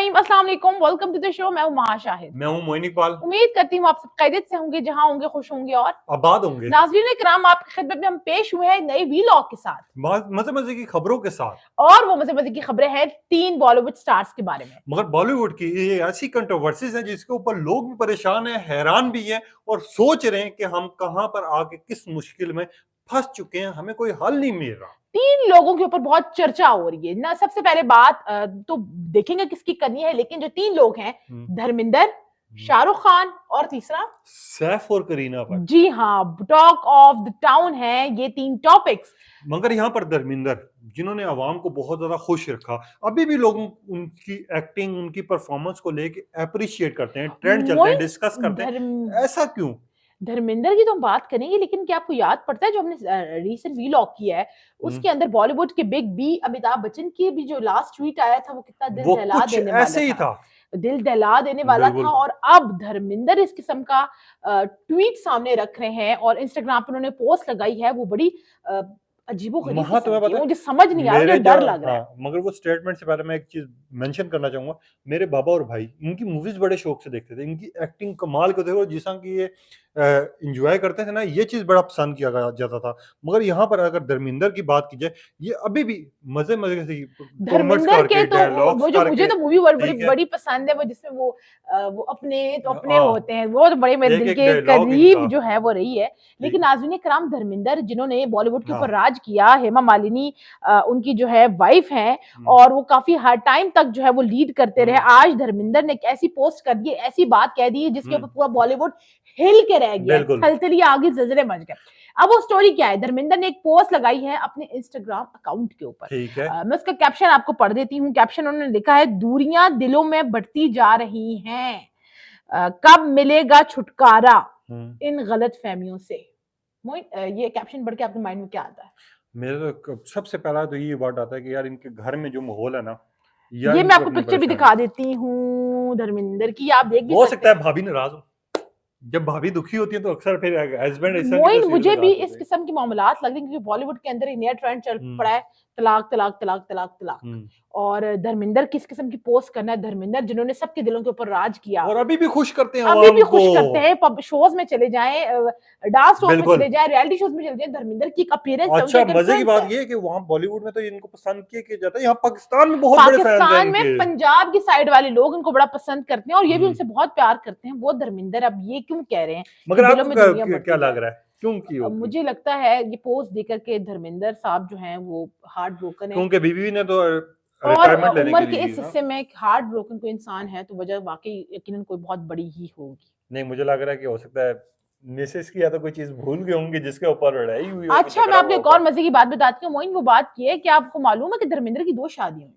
रहीम, अस्सलाम वालेकुम, welcome to the show. मैं हूं महा शाहिद। मैं हूं मोइन इकबाल। उम्मीद करती हूँ आप सब खैरियत से होंगे, जहां होंगे खुश होंगे और आबाद होंगे। नाज़रीन इकराम, आपकी खिदमत में हम पेश हुए हैं नए वीलॉग के साथ, मजे मजे की खबरों के साथ। और वो मजे मजे की खबरें हैं 3 बॉलीवुड स्टार्स के बारे में। मगर बॉलीवुड की ये ऐसी कंट्रोवर्सीज हैं जिसके ऊपर लोग भी परेशान हैं, हैरान भी हैं और सोच रहे हैं कि हम कहां पर आके किस मुश्किल में फंस चुके हैं, हमें कोई हल नहीं मिल रहा। 3 लोगों के ऊपर बहुत चर्चा हो रही है ना। सबसे पहले बात तो देखेंगे किसकी करनी है, लेकिन जो 3 लोग हैं, धर्मिंदर, शाहरुख खान और तीसरा सैफ और करीना पर। जी हाँ, टॉक ऑफ द टाउन है ये 3 टॉपिक्स। मगर यहाँ पर धर्मिंदर, जिन्होंने आवाम को बहुत ज्यादा खुश रखा, अभी भी लोग उनकी एक्टिंग, उनकी परफॉर्मेंस को लेके अप्रिशिएट करते हैं, ट्रेंड चलते हैं, डिस्कस करते हैं। ऐसा क्यों? धर्मेंद्र की तो हम बात करेंगे, लेकिन क्या आपको याद पड़ता है जो हमने रीसेंट वीलॉग किया है उसके अंदर बॉलीवुड के बिग बी अमिताभ बच्चन की भी जो लास्ट ट्वीट आया था वो कितना दिल दहला देने वाला ऐसे ही था, दिल दहला देने वाला था। और अब धर्मेंद्र इस किस्म का ट्वीट सामने रख रहे हैं और इंस्टाग्राम पर उन्होंने पोस्ट लगाई है, वो बड़ी अजीबोगरीब मुझे समझ नहीं आ रहा, मुझे डर लग रहा है। मगर वो स्टेटमेंट से पहले मैं एक चीज मेंशन करना चाहूंगा। मेरे बाबा और भाई इनकी मूवीज बड़े शौक से देखते थे, इनकी एक्टिंग कमाल के थे और जिस की ये एंजॉय करते थे ना, ये चीज बड़ा पसंद किया जाता था। मगर यहाँ पर अगर धर्मेंद्र की बात की जाए, ये अभी भी मजे मजे से धर्मेंद्र के तो वो जो मुझे तो मूवी बड़ी पसंद है, वो जिसमें वो अपने होते हैं, वो तो बड़े मेरे दिल के करीब जो है वो रही है। लेकिन नाज़रीन इकराम, धर्मेंद्र जिन्होंने बॉलीवुड के ऊपर राज किया, हेमा मालिनी उनकी जो है वाइफ है और वो काफी हर टाइम तक जो है वो लीड करते रहे। आज धर्मेंद्र ने एक ऐसी पोस्ट कर दी, ऐसी बात कह दी जिसके ऊपर पूरा बॉलीवुड हिल के रह गया, थलथली आगे जलजले मच गए। अब वो स्टोरी क्या है, धर्मेंद्र ने एक पोस्ट लगाई है अपने इंस्टाग्राम अकाउंट के ऊपर। मैं उसका कैप्शन आपको पढ़ देती हूँ। कैप्शन उन्होंने लिखा है, दूरियां दिलों में बढ़ती जा रही हैं, कब मिलेगा छुटकारा इन गलत फहमियों से। ये कैप्शन पढ़ के आपके माइंड में क्या आता है? मेरे तो सबसे पहला तो ये बात आता है कि यार इनके घर में जो माहौल है ना, ये मैं आपको पिक्चर भी दिखा देती हूँ धर्मेंद्र की, आप देख भी हो सकता है भाभी नाराज हो। जब भाभी दुखी होती है तो अक्सर फिर हस्बैंड ऐसा मुझे भी इस किस्म की मामलात लग रही है, क्योंकि बॉलीवुड के अंदर एक नया ट्रेंड चल पड़ा है, तलाक तलाक तलाक तलाक तलाक। और धर्मेंद्र किस किस्म की पोस्ट करना है, धर्मेंद्र जिन्होंने सबके दिलों के ऊपर राज किया और अभी भी खुश करते हैं, अभी भी खुश करते हैं। पब शोज में चले जाएं, डांस शोज में चले जाएं, रियलिटी शोज में चले जाएं, धर्मेंद्र की अपीयरेंस है। अच्छा, मजे की बात ये है कि वहां बॉलीवुड में तो इनको पसंद किया जाता है, यहाँ पाकिस्तान में बहुत बड़े फैंस हैं। पाकिस्तान में पंजाब की साइड वाले लोग इनको बड़ा पसंद करते हैं और ये भी उनसे बहुत प्यार करते हैं। वो धर्मेंद्र अब ये क्यों कह रहे हैं? मगर आपको क्या लग रहा है, क्यों? मुझे लगता है ये पोस्ट देकर के धर्मेंद्र साहब जो हैं वो हार्ट ब्रोकन है, क्योंकि बीवी ने तो और उम्र के इस हिस्से में हार्ट ब्रोकन कोई इंसान है तो वजह वाकई यकीनन कोई बहुत बड़ी ही होगी। नहीं, मुझे लग रहा है कि हो सकता है मिसेस की या तो कोई चीज भूल गए होंगे जिसके ऊपर लड़ाई हुई। अच्छा, मैं आपको एक और मजे की बात बताती हूँ मोइन। वो बात ये है कि आपको मालूम है कि धर्मेंद्र की 2 शादियां हुई।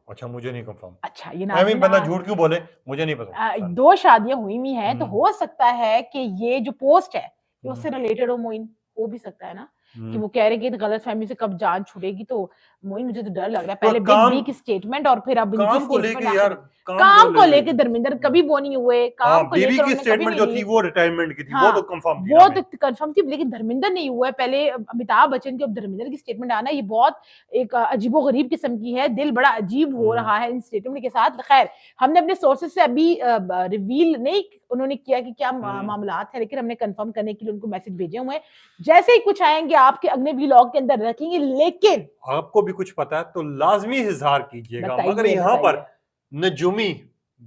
अच्छा, मुझे नहीं कंफर्म। अच्छा, ये ना बंदा झूठ क्यों बोले, मुझे नहीं पता। 2 शादियां हुई हैं, तो हो सकता है कि ये जो पोस्ट है ये उससे रिलेटेड हो मोइन, हो भी सकता है ना कि वो कह रहे हैं कि गलतफहमी से कब जान छूटेगी। तो मोइन मुझे तो डर लग रहा है, पहले बिग बी की स्टेटमेंट और फिर अब इनकी स्टेटमेंट। काम को लेके धर्मेंद्र कभी वो नहीं हुए, काम को लेकर की स्टेटमेंट जो थी वो रिटायरमेंट की थी, वो तो कंफर्म थी, वो तो कंफर्म थी, लेकिन धर्मेंद्र नहीं हुआ है। पहले अमिताभ बच्चन की, अब धर्मेंद्र की स्टेटमेंट आना, ये बहुत एक अजीबोगरीब किस्म की है। दिल बड़ा अजीब हो रहा है इन स्टेटमेंट के साथ। खैर, हमने अपने सोर्सेज से अभी रिवील नहीं उन्होंने किया कि क्या मामलात है, लेकिन हमने कंफर्म करने के लिए उनको मैसेज भेजे हुए हैं। जैसे ही कुछ आएंगे आपके अगले व्लॉग के अंदर रखेंगे, लेकिन आपको भी कुछ पता है तो लाजमी इजहार कीजिएगा। मगर यहाँ पर नजूमी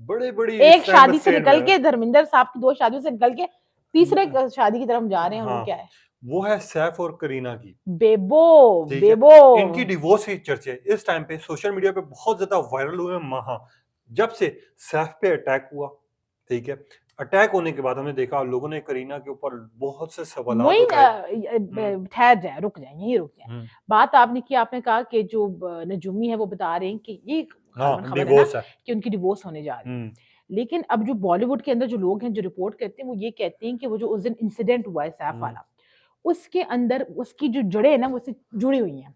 बड़ी एक शादी से निकल के, धर्मेंद्र साहब की 2 शादियों से निकल के तीसरे शादी की तरफ जा रहे हैं। वो क्या है? वो है सैफ और करीना की बेबो। इनकी डिवोर्स की चर्चे इस टाइम पे सोशल मीडिया पे बहुत ज्यादा वायरल हुए महा। जब से सैफ पे अटैक हुआ, ठीक है, अटैक होने के बाद हमने देखा लोगों ने करीना के ऊपर बहुत से सवाल ठहर जाए, रुक जाए, यही रुक जाए। बात आपने की, आपने कहा कि जो नजूमी है वो बता रहे हैं कि ये डिवोर्स है कि उनकी डिवोर्स होने जा रही है। लेकिन अब जो बॉलीवुड के अंदर जो लोग हैं जो रिपोर्ट करते हैं, वो ये कहते हैं कि वो जो उस दिन इंसिडेंट हुआ है सैफ वाला, उसके अंदर उसकी जो जड़ें है ना वो उससे जुड़ी हुई हैं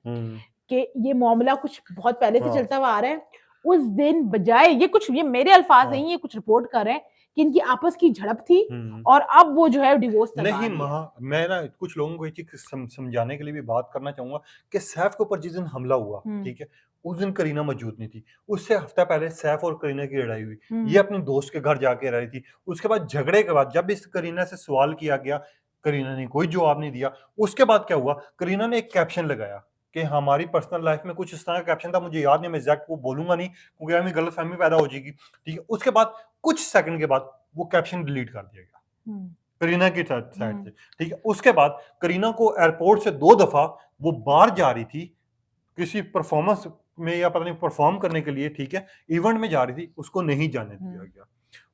कि ये मामला कुछ बहुत पहले से चलता हुआ आ रहा है। उस दिन बजाय ये मेरे अल्फाज नहीं, ये कुछ रिपोर्ट कर रहे हैं कि इनकी आपस की झड़प थी और अब वो जो है डिवोर्स तक नहीं। मैं ना कुछ लोगों को एक चीज समझाने के लिए भी बात करना चाहूंगा कि सैफ के ऊपर जिस दिन हमला हुआ, ठीक है, उस दिन करीना मौजूद नहीं थी। उससे हफ्ता पहले सैफ और करीना की लड़ाई हुई। ये अपने दोस्त के घर जाके रही थी। उसके बाद झगड़े के बाद जब इस करीना से सवाल किया गया, करीना ने कोई जवाब नहीं दिया। उसके बाद क्या हुआ, करीना ने एक कैप्शन लगाया कि हमारी पर्सनल लाइफ में कुछ इस तरह का कैप्शन था, मुझे याद नहीं, मैं एग्जैक्ट वो बोलूंगा नहीं क्योंकि हमें गलतफहमी पैदा हो जाएगी, ठीक है। उसके बाद कुछ सेकंड के बाद वो कैप्शन डिलीट कर दिया गया करीना की साइड से, ठीक है। उसके बाद करीना को एयरपोर्ट से 2 दफा वो बाहर जा रही थी किसी परफॉर्मेंस में या पता नहीं परफॉर्म करने के लिए, ठीक है, इवेंट में जा रही थी, उसको नहीं जाने दिया गया।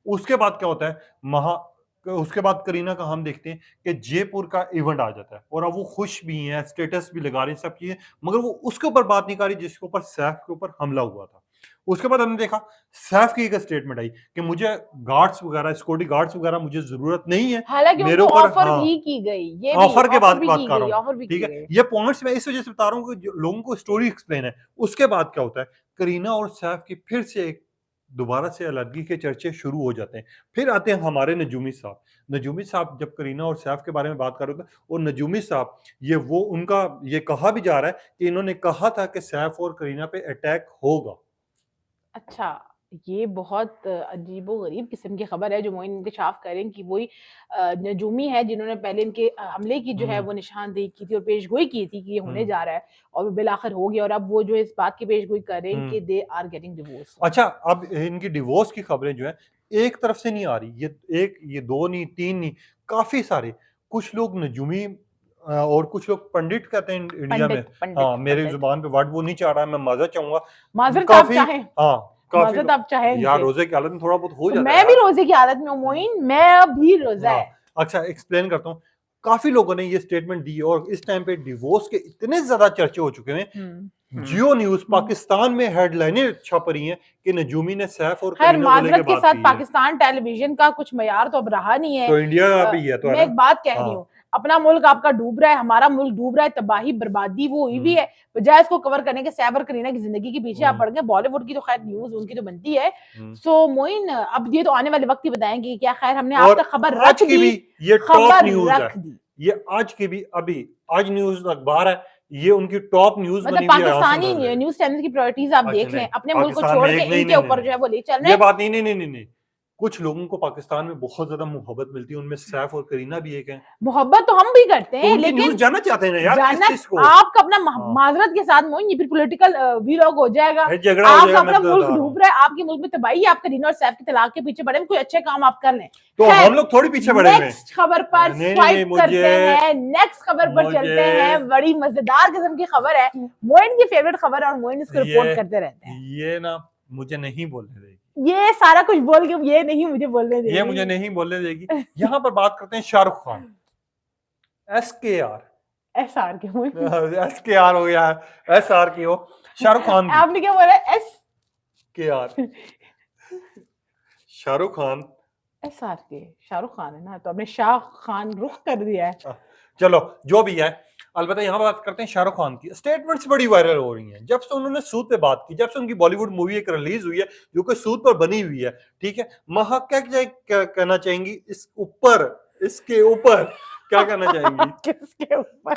उसके बाद क्या होता है, उसके बाद करीना का हम देखते हैं कि जयपुर का इवेंट आ जाता है और अब वो खुश भी हैं, स्टेटस भी लगा रही हैं, सब चीजें, मगर वो उसके ऊपर बात नहीं कर रही जिसके ऊपर सैफ के ऊपर हमला हुआ था। उसके बाद हमने देखा सैफ की एक स्टेटमेंट आई कि मुझे गार्ड्स वगैरह, सिक्योरिटी गार्ड्स वगैरह मुझे जरूरत नहीं है, हालांकि मेरे उनको ऊपर ऑफर हाँ, भी की गई, ये ऑफर के बाद भी बात की कर गई, रहा ऑफर हूँ, भी ठीक की है। गई। ये पॉइंट्स मैं इस वजह से बता रहा हूँ कि लोगों को स्टोरी एक्सप्लेन है। उसके बाद क्या होता है, करीना और सैफ की फिर से एक दोबारा से अलग के चर्चे शुरू हो जाते हैं। फिर आते हैं हमारे नजूमी साहब। नजूमी साहब जब करीना और सैफ के बारे में बात कर रहे थे, और नजूमी साहब ये वो उनका ये कहा भी जा रहा है कि इन्होंने कहा था कि सैफ और करीना पे अटैक होगा। अच्छा, ये बहुत अजीबो-गरीब किस्म की खबर है जो मोइन इंकशाफ करें कि वही नजूमी है जिन्होंने पहले इनके हमले की जो है वो निशानदेही की थी और पेशगोई की थी कि ये होने जा रहा है, और वो बिलाखिर हो गया, और अब वो जो इस बात की पेशगोई कर रहे हैं कि दे आर गेटिंग डिवोर्स। अच्छा, अब इनकी डिवोर्स की खबरें जो है एक तरफ से नहीं आ रही, ये 2 नहीं, 3 नहीं, काफी सारे, कुछ लोग नजूमी और कुछ लोग पंडित कहते हैं इंडिया में। हाँ, मेरी जुबान पे वर्ड वो नहीं चाह रहा है, मैं माजरत चाहूंगा। माजरत आप चाहें, हाँ, काफी माजरत आप चाहें यार, रोजे की हालत में थोड़ा बहुत हो तो जाता है मैं भी यार। रोजे की हालत में हूँ मोइन, मैं अभी रोजा है। अच्छा, एक्सप्लेन करता हूँ। काफी लोगों ने ये स्टेटमेंट दी और इस टाइम पे डिवोर्स के इतने ज्यादा चर्चे हो चुके हैं, जियो न्यूज पाकिस्तान में हेडलाइनें छप रही हैं कि नजूमी ने सैफ और खैर करीना को माजरत लेके के बात साथ की है। पाकिस्तान टेलीविजन का कुछ मयार तो अब रहा नहीं है, तो इंडिया भी है तो है मैं ना? एक बात कह रही हूँ, अपना मुल्क आपका डूब रहा है, हमारा मुल्क डूब रहा है, तबाही बर्बादी वो हुई भी है, बजाय इसको कवर करने के सैफ और करीना की जिंदगी के पीछे आप पड़ गए। बॉलीवुड की तो खैर न्यूज उनकी तो बनती है। सो मोइन, अब ये तो आने वाले वक्त ही बताएंगे क्या। खैर हमने आप तक खबर रख दी, ये टॉप न्यूज है, रख दी। ये आज की भी, अभी आज न्यूज अखबार है, ये उनकी टॉप न्यूज मतलब बनी हुई है। पाकिस्तानी न्यूज चैनल की प्रायोरिटीज आप देख लें, अपने मुल्क को छोड़ के इनके ऊपर जो है वो ले चल रहे ये हैं। बात नहीं, कुछ लोगों को पाकिस्तान में बहुत ज्यादा मोहब्बत मिलती है, उनमें सैफ और करीना भी एक हैं। मोहब्बत तो हम भी करते हैं, लेकिन न्यूज़ जानना चाहते हैं ना यार, जानना, किस चीज को? आपका अपना माजरत के साथ मोइन, ये फिर पॉलिटिकल वीलॉग हो जाएगा, आपका अपना मुल्क डूब रहा है, आपके मुल्क में तबाही है, आप करीना और सैफ के तलाक के पीछे पड़े, कोई अच्छे काम आप कर लें। तो हम लोग थोड़ी पीछे पड़े हुए हैं। नेक्स्ट खबर पर स्वाइप करते हैं, नेक्स्ट खबर पर चलते हैं, बड़ी मजेदार किस्म की खबर है, मोइन की फेवरेट खबर है और मोइन इसको रिपोर्ट करते रहते हैं। ये ना मुझे नहीं बोलने देगी, ये सारा कुछ बोल के ये नहीं मुझे बोलने देगी, ये मुझे नहीं बोलने देगी। यहाँ पर बात करते हैं शाहरुख खान, SKR, SR के SKR हो गया, SR की हो, शाहरुख खान, आपने क्या बोला? SKR, शाहरुख खान, SR के शाहरुख खान है ना, तो आपने शाह खान रुख कर दिया है। चलो जो भी है, अलबत्ता यहाँ बात करते हैं शाहरुख खान की। स्टेटमेंट्स बड़ी वायरल हो रही हैं जब से उन्होंने सूद पे बात की, जब से उनकी बॉलीवुड मूवी एक रिलीज हुई है जो कि सूद पर बनी हुई है, ठीक है। महा क्या कहना चाहेंगी इस ऊपर, इसके ऊपर क्या कहना चाहेंगी? किसके ऊपर?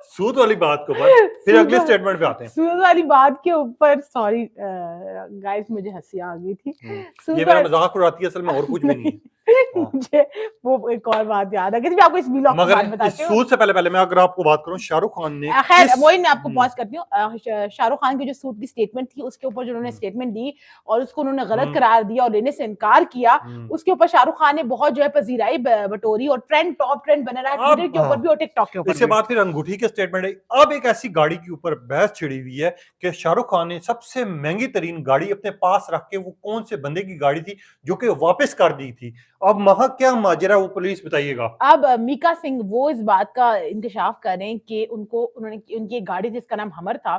सूद वाली बात के ऊपर, फिर अगले स्टेटमेंट पे आते हैं। सूद वाली बात के ऊपर, सॉरी गाइस मुझे हंसी आ गई थी। ये मेरा मजाक उड़ाती है, असल में और कुछ भी नहीं है। मुझे वो एक और बात याद आ गई थी, आपको इस व्लॉग की बात बताती हूं। सूद से पहले मैं अगर आपको बात करूं, शाहरुख खान ने, खैर वही मैं आपको पॉज करती हूँ। शाहरुख खान की जो सूद की स्टेटमेंट थी उसके ऊपर जो उन्होंने स्टेटमेंट दी और उसको उन्होंने गलत करार दिया और लेने से इनकार किया, उसके ऊपर शाहरुख खान ने बहुत जो है पजीराई बटोरी और टॉप ट्रेंड बना रहा है ट्विटर के ऊपर भी और टिकटॉक के ऊपर। इसके बाद फिर अंगूठी के स्टेटमेंट है। अब एक ऐसी गाड़ी के ऊपर बहस छिड़ी हुई है कि शाहरुख खान ने सबसे महंगी तरीन गाड़ी अपने पास रख के, वो कौन से बंदे की गाड़ी थी जो कि वापस कर दी थी। अब महा क्या माजरा वो पुलिस बताइएगा। अब मीका सिंह वो इस बात का इंकशाफ करें कि उनकी एक गाड़ी थी, इसका नाम हमर था,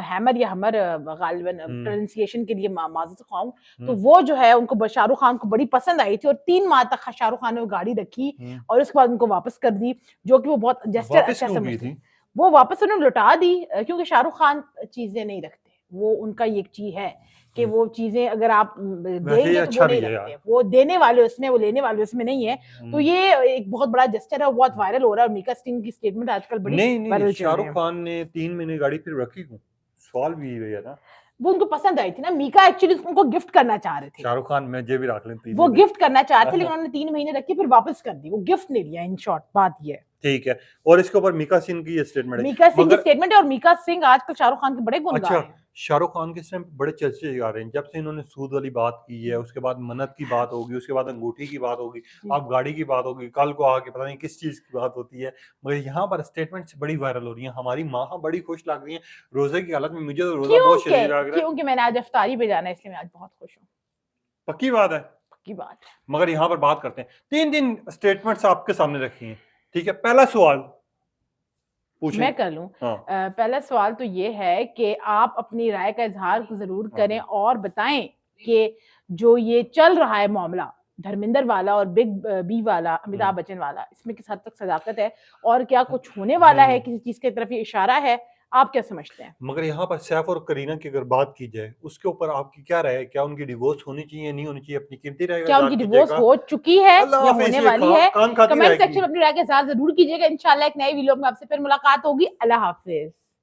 हैमर या हमर गालिबन प्रोनाउंसिएशन के लिए माजूद खाऊं, तो वो जो है उनको शाहरुख खान को बड़ी पसंद आई थी और 3 माह तक शाहरुख खान ने वो गाड़ी रखी और उसके बाद उनको वापस कर दी, जो कि वो बहुत जेस्चर अच्छा समझती थी। वो वापस उन्होंने लौटा दी क्योंकि शाहरुख खान चीजें नहीं रखते, वो उनका ये एक चीज है कि वो चीजें अगर आप देंगे तो वो नहीं रखते, वो देने वाले उसमें, वो लेने वाले उसमें नहीं है। तो ये एक बहुत बड़ा जेस्चर है, बहुत वायरल हो रहा है। मीका सिंह की स्टेटमेंट आजकल बड़ी वायरल। शाहरुख खान ने 3 महीने गाड़ी फिर रखी क्यों? सवाल भी यही है ना, वो उनको पसंद आई थी ना, मीका एक्चुअली उनको गिफ्ट करना चाह रहे थे, शाहरुख खान में जे भी रख लें वो गिफ्ट करना चाहते थे, लेकिन उन्होंने 3 महीने रखी फिर वापस कर दी, वो गिफ्ट नहीं लिया। इन शॉर्ट बात ये है। ठीक है, और इसके ऊपर मीका सिंह की ये स्टेटमेंट है। मीका सिंह की मगर स्टेटमेंट है, और मीका सिंह आजकल शाहरुख खान के बड़े गुण गा रहे अच्छा, हैं। शाहरुख खान के इस टाइम बड़े चर्चे आ रहे हैं, जब से इन्होंने सूद वाली बात की है, उसके बाद मन्नत की बात होगी, उसके बाद अंगूठी की बात होगी, जी। अब गाड़ी की बात होगी, कल को आके पता नहीं किस चीज़ की बात होती है, मगर यहाँ पर स्टेटमेंट्स बड़ी वायरल हो रही हैं। हमारी माँ बड़ी खुश लग रही हैं रोज़े की हालत में, मुझे तो रोज़ा बहुत शदीद लग रहा है। क्योंकि मैंने आज इफ्तारी पे जाना है, इसलिए मैं आज बहुत खुश हूँ। पक्की बात है। पक्की बात। मगर यहाँ पर बात करते हैं, 3 स्टेटमेंट्स आपके सामने रखी हैं, ठीक है? पहला सवाल पूछें? मैं कर लूँ। हाँ। पहला सवाल तो ये है कि आप अपनी राय का इज़हार ज़रूर हाँ। करें और बताएँ कि जो ये चल रहा है मामला, धर्मेंद्र वाला और बिग बी वाला, अमिताभ बच्चन वाला, इसमें किस हद तक सदाकत है और क्या कुछ होने वाला है, किसी चीज़ की तरफ ये इशारा है? आप क्या समझते हैं? मगर यहाँ पर सैफ और करीना की अगर बात की जाए, उसके ऊपर आपकी क्या राय है? क्या उनकी डिवोर्स होनी चाहिए, नहीं होनी चाहिए? अपनी कीमती राय का क्या इज़हार उनकी डिवोर्स कीजिएगा। हो चुकी है अल्लाह या हाफ़िज़, होने ये वाली है? कान खाती कमेंट रहेगी। सेक्शन में अपनी राय का इज़हार ज़रूर कीजिएगा। इंशाल्लाह एक नए वीडियो में आपसे फिर मुलाकात होगी। अल्लाह हाफ़िज़।